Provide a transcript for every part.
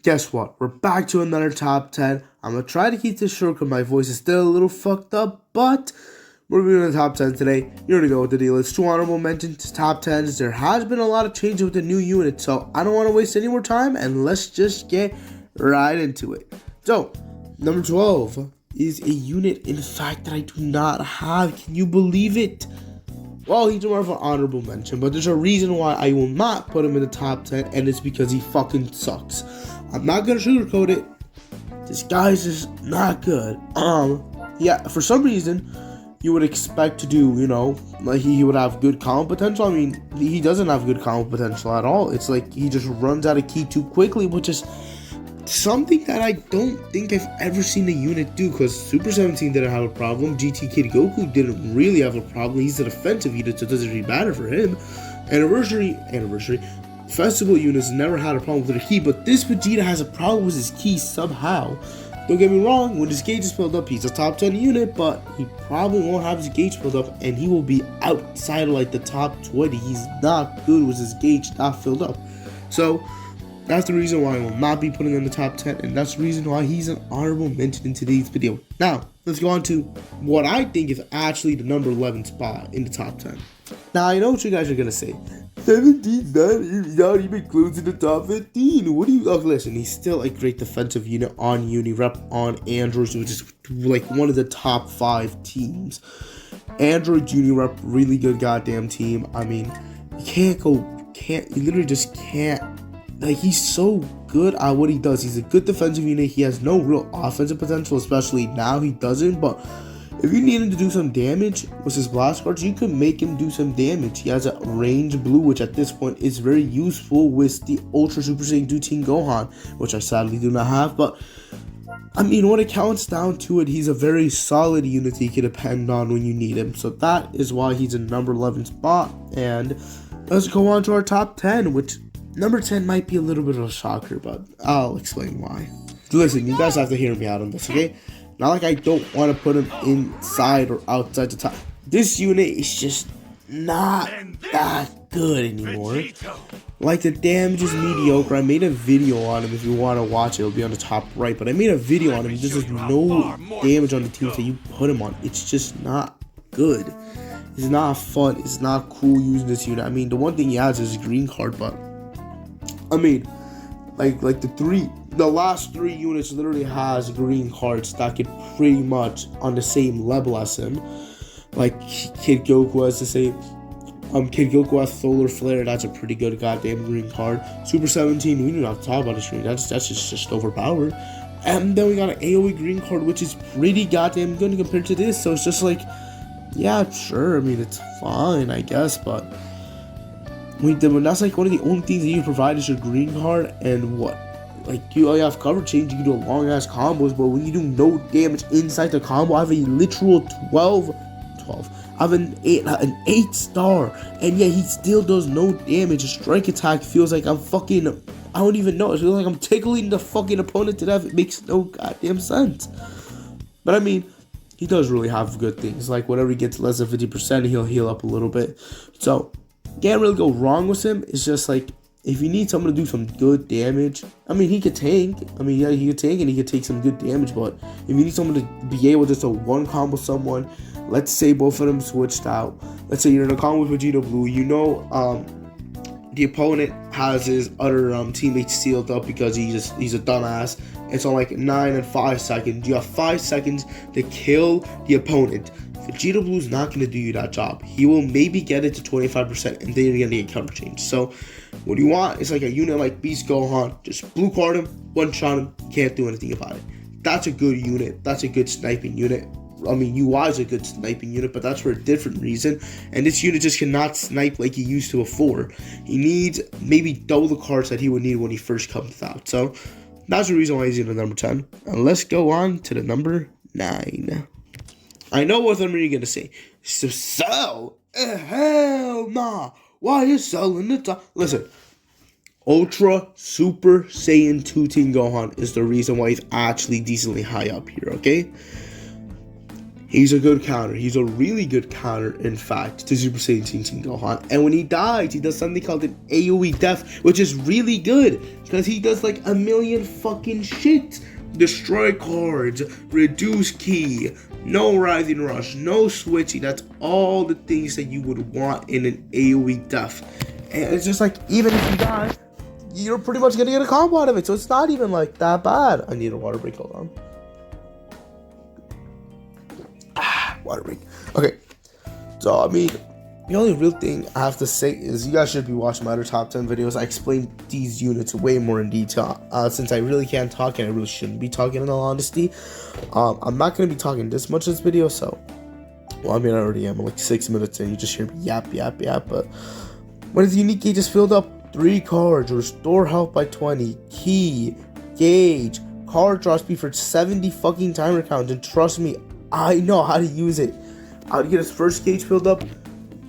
guess what? We're back to another top 10. I'm going to try to keep this short because my voice is still a little fucked up, but we're doing the top 10 today. You already know what the deal is. 2 honorable mentions, top 10s. There has been a lot of changes with the new unit, so I don't want to waste any more time, and let's just get right into it. So, number 12 is a unit, in fact, that I do not have. Can you believe it? Well, he's more of an honorable mention, but there's a reason why I will not put him in the top 10, and it's because he fucking sucks. I'm not gonna sugarcoat it. This guy's just not good. Yeah, for some reason, you would expect to do, like he would have good combo potential. I mean, he doesn't have good combo potential at all. It's like he just runs out of ki too quickly, which is something that I don't think I've ever seen a unit do, because Super 17 didn't have a problem. GT Kid Goku didn't really have a problem. He's a defensive unit, so it doesn't really matter for him. Anniversary, festival units never had a problem with their ki, but this Vegeta has a problem with his ki somehow. Don't get me wrong, when his gauge is filled up, he's a top 10 unit, but he probably won't have his gauge filled up, and he will be outside of like the top 20. He's not good with his gauge not filled up. So that's the reason why I will not be putting him in the top 10, and that's the reason why he's an honorable mention in today's video. Now, let's go on to what I think is actually the number 11 spot in the top 10. Now, I know what you guys are going to say. 17's not even close to the top 15. What do you... listen, he's still a great defensive unit on Unirep, on Androids, which is like one of the top 5 teams. Android Unirep, really good goddamn team. I mean, you literally just can't. Like, he's so good at what he does. He's a good defensive unit. He has no real offensive potential, especially now he doesn't. But if you need him to do some damage with his blast cards, you can make him do some damage. He has a range blue, which at this point is very useful with the Ultra Super Saiyan 2 Team Gohan, which I sadly do not have. But I mean, when it counts down to it, he's a very solid unit you can depend on when you need him. So that is why he's in number 11 spot. And let's go on to our top 10, which number 10 might be a little bit of a shocker, but I'll explain why. Listen, you guys have to hear me out on this, okay? Not like I don't want to put him inside or outside the top. This unit is just not that good anymore. Like, the damage is mediocre. I made a video on him. If you want to watch it, it'll be on the top right. But I made a video on him. There's just no damage on the teams that you put him on. It's just not good. It's not fun. It's not cool using this unit. I mean, the one thing he has is a green card, but I mean, like the last 3 units literally has green cards that get pretty much on the same level as him. Like Kid Goku has the same. Kid Goku has Solar Flare. That's a pretty good goddamn green card. Super 17, we do not have to talk about this green. That's just overpowered. And then we got an AoE green card, which is pretty goddamn good compared to this. So it's just like, yeah, sure. I mean, it's fine, I guess, but when that's like one of the only things that you provide is your green card, and what? Like, you have cover change, you can do long ass combos, but when you do no damage inside the combo, I have a literal 12. I have an 8 star, and yet he still does no damage. A strike attack feels like I don't even know. It feels like I'm tickling the fucking opponent to death. It makes no goddamn sense. But I mean, he does really have good things. Like, whenever he gets less than 50%, he'll heal up a little bit. So can't really go wrong with him. It's just like, if you need someone to do some good damage, I mean, he could tank. I mean, yeah, he could tank and he could take some good damage. But if you need someone to be able just to one combo someone, let's say both of them switched out. Let's say you're in a combo with Vegeta Blue. The opponent has his other teammates sealed up because he's a dumbass. It's on like 9 and 5 seconds. You have 5 seconds to kill the opponent. Vegeta Blue's not going to do you that job. He will maybe get it to 25%, and then you're going to get counter change. So what you want is like a unit like Beast Gohan. Just blue card him, one shot him, can't do anything about it. That's a good unit. That's a good sniping unit. I mean, UI is a good sniping unit, but that's for a different reason. And this unit just cannot snipe like he used to before. He needs maybe double the cards that he would need when he first comes out. So that's the reason why he's in the number 10. And let's go on to the number 9. I know what I'm really gonna say. So sell? Hell nah. Why are you selling the top? Listen, Ultra Super Saiyan 2 Team Gohan is the reason why he's actually decently high up here, okay? He's a good counter. He's a really good counter, in fact, to Super Saiyan Teen Gohan. And when he dies, he does something called an AoE death, which is really good because he does like a million fucking shit. Destroy cards, reduce ki, no rising rush, no switching. That's all the things that you would want in an AoE death. And it's just like, even if you die, you're pretty much gonna get a combo out of it. So it's not even like that bad. I need a water break. Hold on. Water break. Okay, so I mean, the only real thing I have to say is you guys should be watching my other top 10 videos. I explain these units way more in detail. Since I really can't talk and I really shouldn't be talking in all honesty, I'm not going to be talking this much in this video. So, well, I mean, I already am. I'm like 6 minutes in. You just hear me yap. But when the unique gauge is filled up, 3 cards, restore health by 20, key, gauge, card draw speed for 70 fucking timer counts, and trust me, I know how to use it. How to get his first gauge filled up.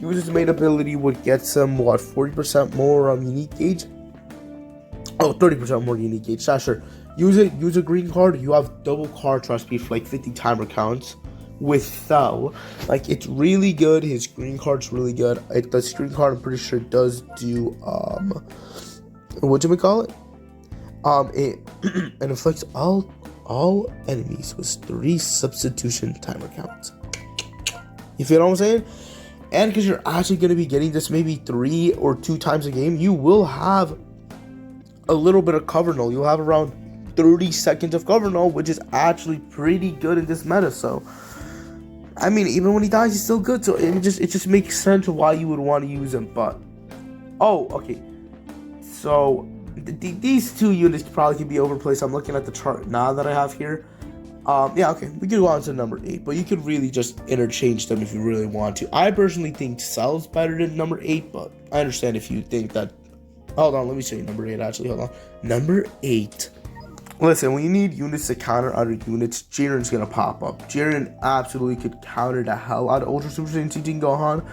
Use his main ability would get some, what, 40% more unique gauge? Oh, 30% more unique gauge. Not sure. Use it. Use a green card. You have double card draw speed for like 50 timer counts with Cell. Like, it's really good. His green card's really good. The green card, I'm pretty sure, does do, what do we call it? It inflicts all enemies with 3 substitution timer counts. You feel what I'm saying? And because you're actually going to be getting this maybe 3 or 2 times a game, you will have a little bit of cover null. You'll have around 30 seconds of cover null, which is actually pretty good in this meta. So, I mean, even when he dies, he's still good. So it just makes sense why you would want to use him. But, oh, okay. So these 2 units probably can be overplaced. I'm looking at the chart now that I have here. Yeah, okay, we could go on to number 8, but you could really just interchange them if you really want to. I personally think Cell's better than number 8, but I understand if you think that. Hold on, let me show you number 8, actually, hold on. Number 8. Listen, when you need units to counter other units, Jiren's gonna pop up. Jiren absolutely could counter the hell out of Ultra Super Saiyan Teen Gohan.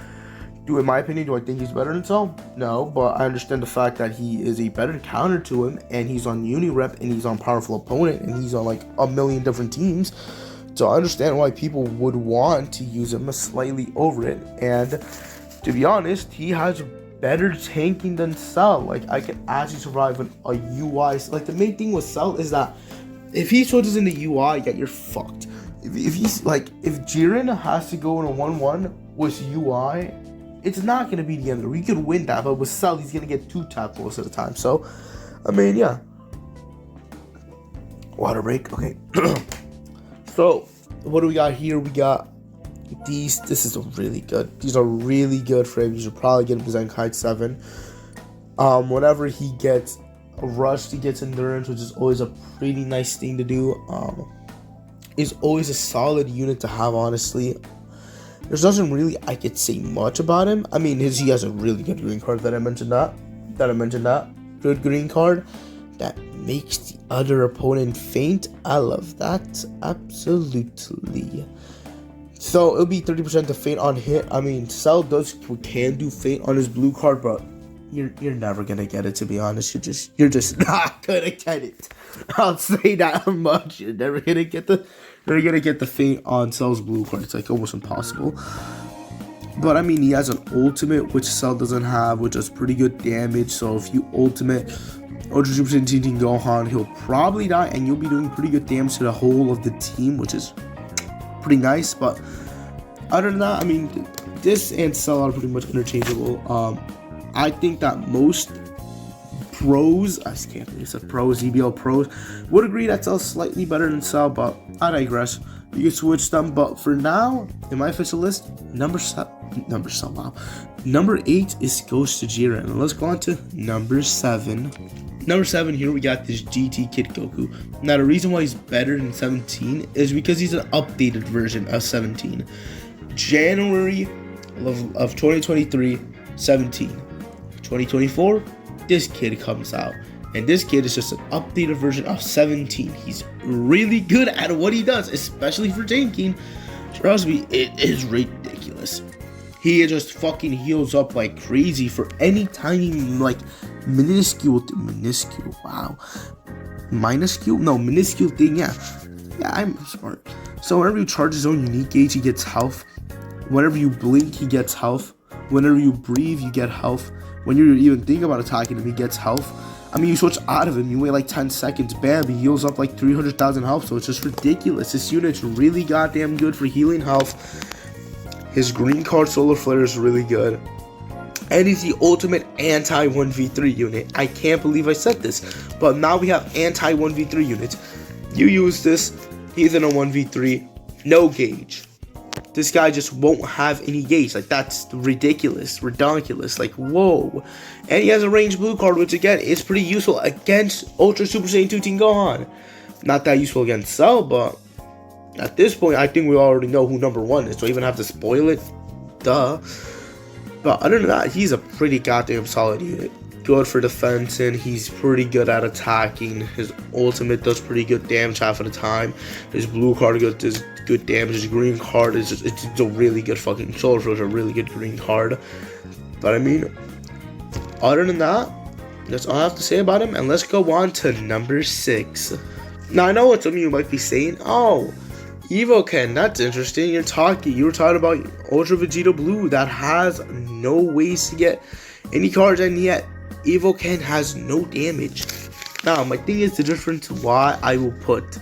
In my opinion, do I think he's better than Cell? No, but I understand the fact that he is a better counter to him, and he's on Unirep, and he's on Powerful Opponent, and he's on like a million different teams. So I understand why people would want to use him slightly over it. And to be honest, he has better tanking than Cell. Like, I can actually survive in a UI. Like, the main thing with Cell is that if he switches into UI, yeah, you're fucked. If he's like, if Jiren has to go in a 1-1 with UI, it's not going to be the end of it. We could win that, but with Cell, he's going to get 2 tap most of the time. So, I mean, yeah. Water break. Okay. So, what do we got here? We got these. This is really good. These are really good for him. You should probably get him to Zenkai 7. Whenever he gets a rush, he gets endurance, which is always a pretty nice thing to do. Is always a solid unit to have, honestly. There's nothing really I could say much about him. I mean, he has a really good green card that I mentioned that. Good green card that makes the other opponent faint. I love that. Absolutely. So it'll be 30% to faint on hit. I mean, Cell can do faint on his blue card, but you're never gonna get it, to be honest. You're just not gonna get it. I'll say that much. You're never gonna get the faint on Cell's blue card. It's like almost impossible. But I mean, he has an ultimate which Cell doesn't have, which does pretty good damage. So if you ultimate Ultra Super Saiyan Teen Gohan, he'll probably die, and you'll be doing pretty good damage to the whole of the team, which is pretty nice. But other than that, I mean, this and Cell are pretty much interchangeable. I think that most pros, I can't believe it's a pros, DBL pros, would agree that Cell's slightly better than Cell, but I digress. You can switch them, but for now, in my official list, number 8 goes to Jiren. And let's go on to number 7. Number 7, here we got this GT Kid Goku. Now, the reason why he's better than 17 is because he's an updated version of 17. January of 2023, 17. 2024, this kid comes out. And this kid is just an updated version of 17. He's really good at what he does, especially for tanking. Trust me, it is ridiculous. He just fucking heals up like crazy for any tiny, like, minuscule thing, yeah. Yeah, I'm smart. So whenever you charge his own unique gauge, he gets health. Whenever you blink, he gets health. Whenever you breathe, you get health. When you're even thinking about attacking him, he gets health. I mean, you switch out of him, you wait like 10 seconds, bam, he heals up like 300,000 health, so it's just ridiculous. This unit's really goddamn good for healing health. His green card Solar Flare is really good. And he's the ultimate anti-1v3 unit. I can't believe I said this, but now we have anti-1v3 units. You use this, he's in a 1v3, no gauge. This guy just won't have any gauge. Like, that's ridiculous, redonkulous. Like, whoa. And he has a ranged blue card, which again is pretty useful against Ultra Super Saiyan 2 Team Gohan. Not that useful against Cell, but at this point, I think we already know who number 1 is. Do I even have to spoil it? Duh. But other than that, he's a pretty goddamn solid unit. Good for defense, and he's pretty good at attacking. His ultimate does pretty good damage half of the time. His blue card does good damage. His green card is just, it's a really good fucking Solar Flare, a really good green card. But I mean, other than that, that's all I have to say about him. And let's go on to number 6. Now I know what some of you might be saying. Oh, Evoken, that's interesting. You were talking about Ultra Vegeta Blue that has no ways to get any cards, and yet Evoken has no damage. Now, my thing is the difference why I will put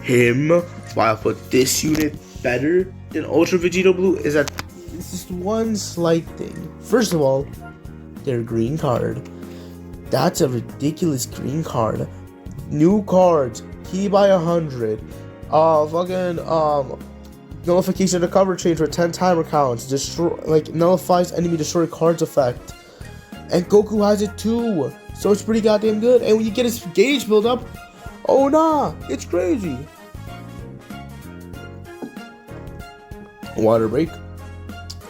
him, why I'll put this unit better than Ultra Vegeta Blue is that it's just one slight thing. First of all, their green card. That's a ridiculous green card. New cards, key by 100. Nullification of cover change for 10 timer counts. Destroy, like, nullifies enemy destroy cards effect. And Goku has it too, so it's pretty goddamn good. And when you get his gauge build up, oh nah, it's crazy. Water break.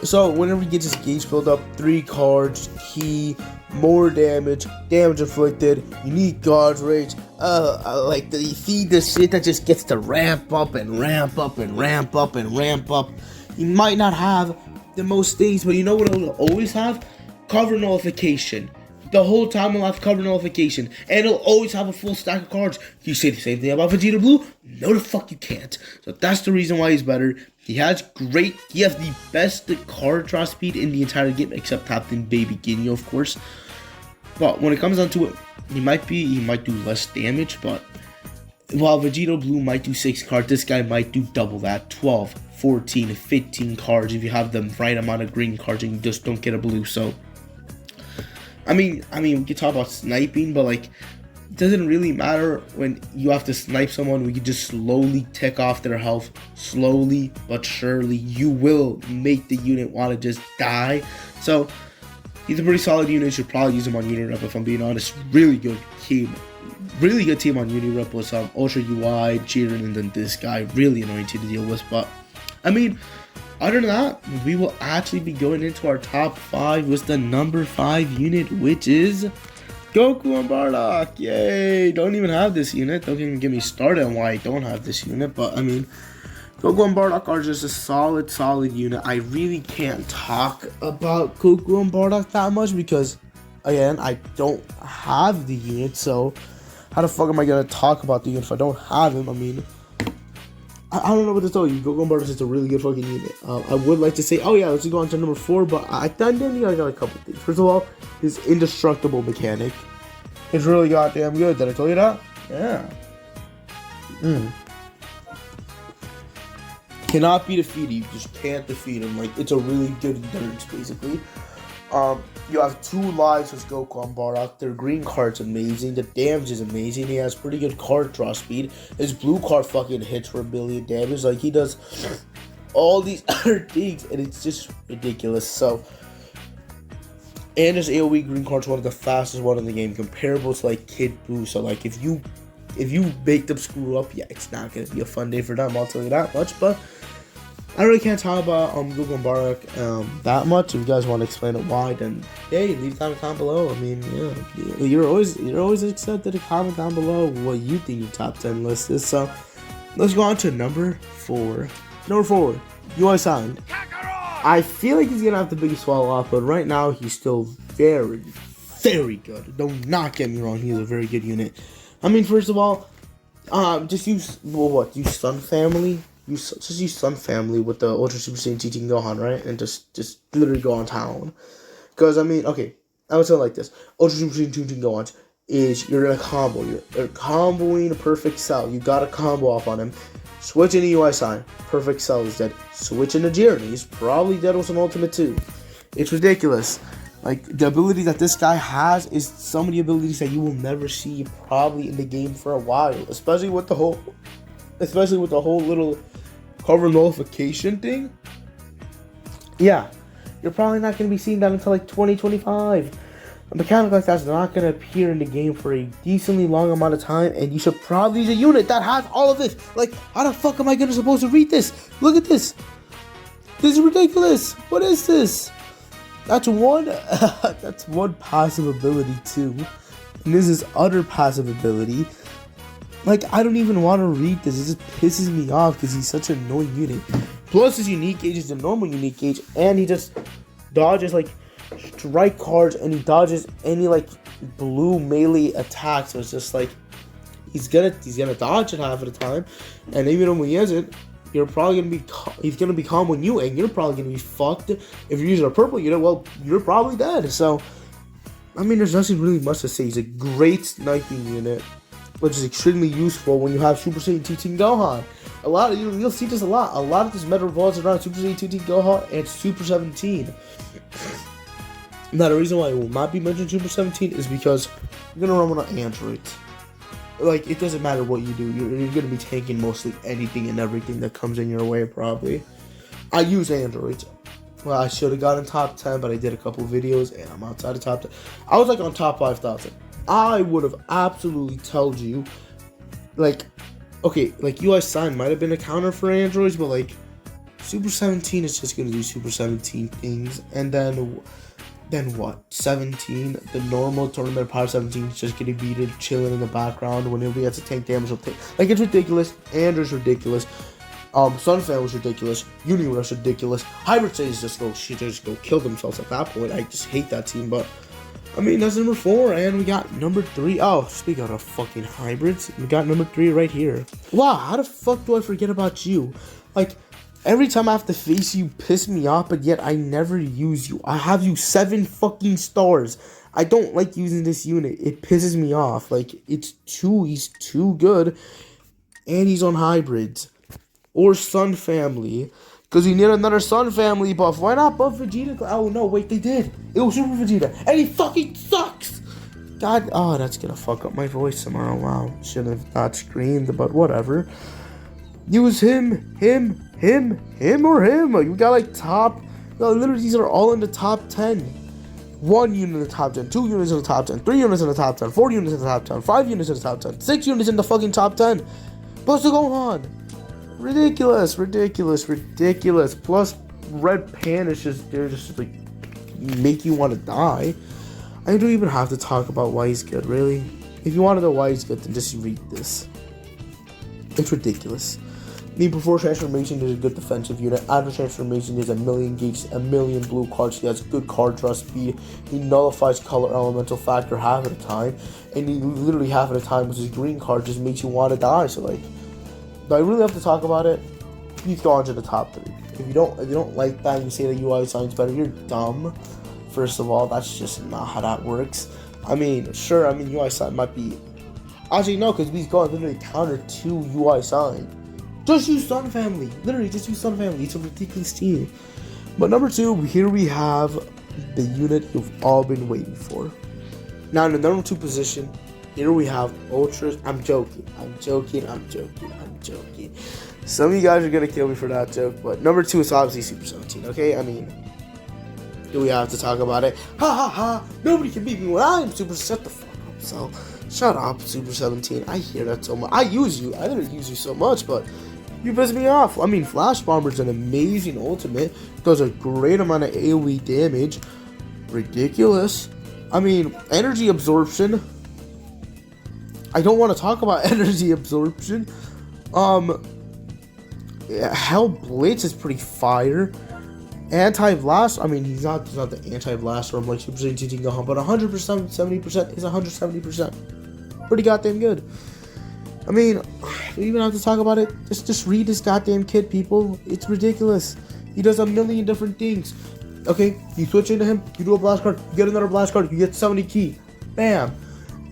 So whenever he gets his gauge build up, 3 cards, key, more damage, damage inflicted, unique guard rage. Like you see the shit that just gets to ramp up and ramp up and ramp up and ramp up. He might not have the most things, but you know what he'll always have? Cover nullification. The whole time he'll have cover nullification. And he'll always have a full stack of cards. You say the same thing about Vegeta Blue? No the fuck you can't. So that's the reason why he's better. He has the best card draw speed in the entire game, except Captain Baby Ginyu, of course. But when it comes down to it, he might do less damage, but while Vegeta Blue might do 6 cards, this guy might do double that, 12, 14, 15 cards if you have the right amount of green cards and you just don't get a blue. So I mean, we can talk about sniping, but like, it doesn't really matter when you have to snipe someone. We can just slowly tick off their health, slowly but surely. You will make the unit want to just die. So he's a pretty solid unit. Should probably use him on Unirep if I'm being honest. Really good team on Unirep with Ultra UI, Jiren, and then this guy. Really annoying to deal with, but I mean, other than that, we will actually be going into our top 5 with the number 5 unit, which is Goku and Bardock. Yay! Don't even have this unit. Don't even get me started on why I don't have this unit. But I mean, Goku and Bardock are just a solid unit. I really can't talk about Goku and Bardock that much because, again, I don't have the unit. So how the fuck am I gonna talk about the unit if I don't have him? I mean, I don't know what to tell you. Goku and Bardock is just a really good fucking unit. I would like to say, oh yeah, let's go on to number 4, but I got a couple things. First of all, his indestructible mechanic is really goddamn good. Did I tell you that? Yeah. Cannot be defeated. You just can't defeat him. Like, it's a really good endurance, basically. You have 2 lives with Goku and Bardock. Their green card's amazing. The damage is amazing. He has pretty good card draw speed. His blue card fucking hits for 1 billion damage. Like, he does all these other things, and it's just ridiculous. So, and his AoE green card's one of the fastest one in the game, comparable to like Kid Buu. So, like, if you make them screw up, yeah, it's not gonna be a fun day for them. I'll tell you that much. But I really can't talk about Goku and Bardock that much. If you guys want to explain it why, then hey, leave a comment below. I mean, yeah, you're always accepted to comment down below what you think your top 10 list is. So let's go on to number 4. Number 4, UI signed. I feel like he's gonna have the biggest fall off, but right now he's still very, very good. Do not get me wrong, he's a very good unit. I mean, first of all, just use Sun Family. just use Sun Family with the Ultra Super Saiyan GT Gohan, right? And just literally go on town. Because, I mean, okay, I would say it like this. Ultra Super Saiyan GT Gohan is, you're in a combo. You're comboing a perfect cell. You got a combo off on him. Switch into UI sign. Perfect cell is dead. Switch into Jiren. He's probably dead with an ultimate too. It's ridiculous. Like, the ability that this guy has is some of the abilities that you will never see probably in the game for a while. Especially with the whole little cover nullification thing. Yeah. You're probably not going to be seeing that until like 2025. A mechanic like that's not going to appear in the game for a decently long amount of time, and you should probably use a unit that has all of this. Like, how the fuck am I supposed to read this? Look at this. This is ridiculous. What is this? That's one passive ability too. And this is other passive ability. Like, I don't even want to read this. It just pisses me off because he's such an annoying unit. Plus, his unique gauge is the normal unique gauge, and he just dodges like strike cards, and he dodges any like blue melee attacks. So it's just like he's gonna dodge it half of the time, and even when he isn't, he's gonna be comboing you, and you're probably gonna be fucked. If you're using a purple unit, well, you're probably dead. So, I mean, there's nothing really much to say. He's a great sniping unit, which is extremely useful when you have Super Saiyan 2 Team Gohan. You'll see this a lot. A lot of this meta revolves around Super Saiyan 2 Team Gohan and Super 17. Now, the reason why I will not be mentioning Super 17 is because you're gonna run on androids. Like, it doesn't matter what you do. You're gonna be tanking mostly anything and everything that comes in your way, probably. I use androids. Well, I should have gotten top 10, but I did a couple videos, and I'm outside of top 10. I was, like, on top 5,000. I would have absolutely told you, like, okay, like, UI Sign might have been a counter for androids, but, like, Super 17 is just gonna do Super 17 things, and then what? 17, the normal tournament power 17 is just getting beaten, chilling in the background. Whenever he has to tank damage, he'll take. Like, it's ridiculous. Andrew's ridiculous. Sunfan was ridiculous. Uni was ridiculous. Hybrid Saiyans just go kill themselves at that point. I just hate that team, but I mean, that's number 4, and we got number 3. Oh, speaking of fucking hybrids, we got number 3 right here. Wow, how the fuck do I forget about you? Like, every time I have to face you, piss me off, but yet I never use you. I have you 7 fucking stars. I don't like using this unit. It pisses me off. Like, he's too good, and he's on hybrids. Or Sun Family. Because we need another Sun Family buff. Why not buff Vegeta? Oh, no, wait, they did. It was Super Vegeta. And he fucking sucks. God, oh, that's going to fuck up my voice tomorrow. Wow, should have not screamed, but whatever. Use him, or him. Like, we got like top. No, literally, these are all in the top 10. 1 unit in the top 10, 2 units in the top 10, 3 units in the top 10, 4 units in the top 10, 5 units in the top 10, 6 units in the fucking top 10. Plus the Gohan. Ridiculous. Plus, Red Pan is just there, just like make you want to die. I don't even have to talk about why he's good, really. If you want to know why he's good, then just read this. It's ridiculous. The before transformation is a good defensive unit. After transformation is a million gauge, a million blue cards. He has good card draw speed. He nullifies color elemental factor half of the time, and he literally half of the time with his green card just makes you want to die. So like, do I really have to talk about it? He's gone to the top 3. If you don't like that and you say that UI Sign's better, you're dumb. First of all, that's just not how that works. I mean, sure, UI Sign might be. Actually, no, because we've got literally counter to UI Sign. Just use Sun Family. Literally, just use Sun Family. It's a ridiculous team. But number 2, here we have the unit you've all been waiting for. Now, in the number 2 position, here we have Ultras. I'm joking. Some of you guys are going to kill me for that joke, but number 2 is obviously Super 17, okay? I mean, do we have to talk about it? Ha ha ha! Nobody can beat me when I am Super. Shut the fuck up, so. Shut up, Super 17. I hear that so much. I literally use you so much, but you piss me off. I mean, Flash Bomber's an amazing ultimate. Does a great amount of AoE damage. Ridiculous. I mean, energy absorption. I don't want to talk about energy absorption. Yeah, Hell Blitz is pretty fire. Anti-Blast, I mean, he's not the anti-blast from like Super Saiyan 2 Gohan, but 100%, 70% is 170%. Pretty goddamn good. I mean, we even have to talk about it. Just read this goddamn kid, people. It's ridiculous. He does a million different things. Okay, you switch into him, you do a blast card, you get another blast card, you get 70 key. Bam.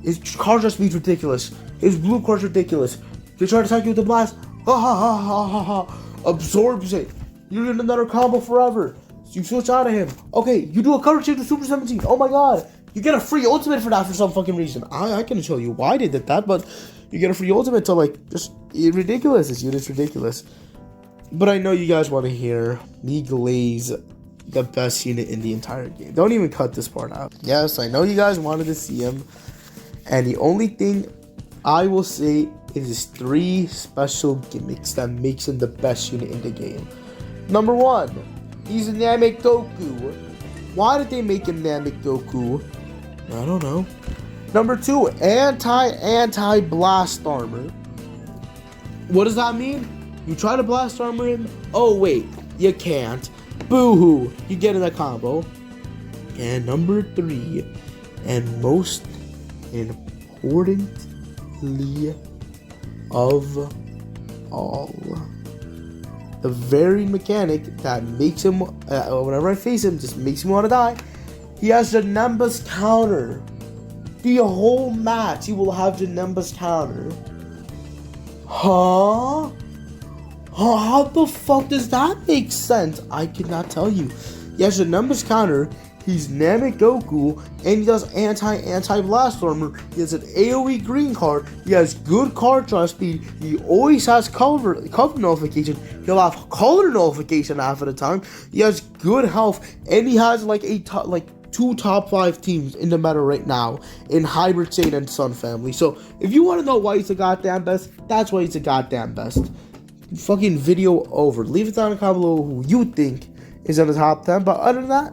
His card draw speed's ridiculous. His blue card's ridiculous. They try to attack you with the blast. Ha ha ha ha ha ha. Absorbs it. You get another combo forever. So you switch out of him. Okay, you do a cover change to Super 17. Oh my god. You get a free ultimate for that for some fucking reason. I can show you why they did that, but you get a free ultimate to like just ridiculous. This unit's ridiculous. But I know you guys want to hear me glaze the best unit in the entire game. Don't even cut this part out. Yes, I know you guys wanted to see him. And the only thing I will say is his 3 special gimmicks that makes him the best unit in the game. Number 1, he's a Namek Goku. Why did they make him Namek Goku? I don't know. Number 2, anti blast armor. What does that mean? You try to blast armor him. Oh wait, you can't. Boo-hoo. You get in a combo. And number 3, and most importantly of all, the very mechanic that makes him, whenever I face him, just makes me want to die. He has the Nimbus counter. The whole match, he will have the Nimbus counter. Huh? How the fuck does that make sense? I cannot tell you. He has the Nimbus counter. He's Namek Goku, and he does anti blast armor. He has an AoE green card. He has good card draw speed. He always has cover notification. He'll have color notification half of the time. He has good health, and he has like 2 top 5 teams in the meta right now in Hybrid Saiyan and Sun family. So if you want to know why he's the goddamn best, that's why he's the goddamn best. Fucking video over. Leave it down in the comment below who you think is in the top 10. But other than that,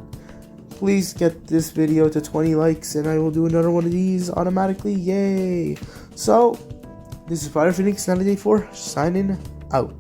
please get this video to 20 likes and I will do another one of these automatically. Yay! So, this is Spider Phoenix 98.4 signing out.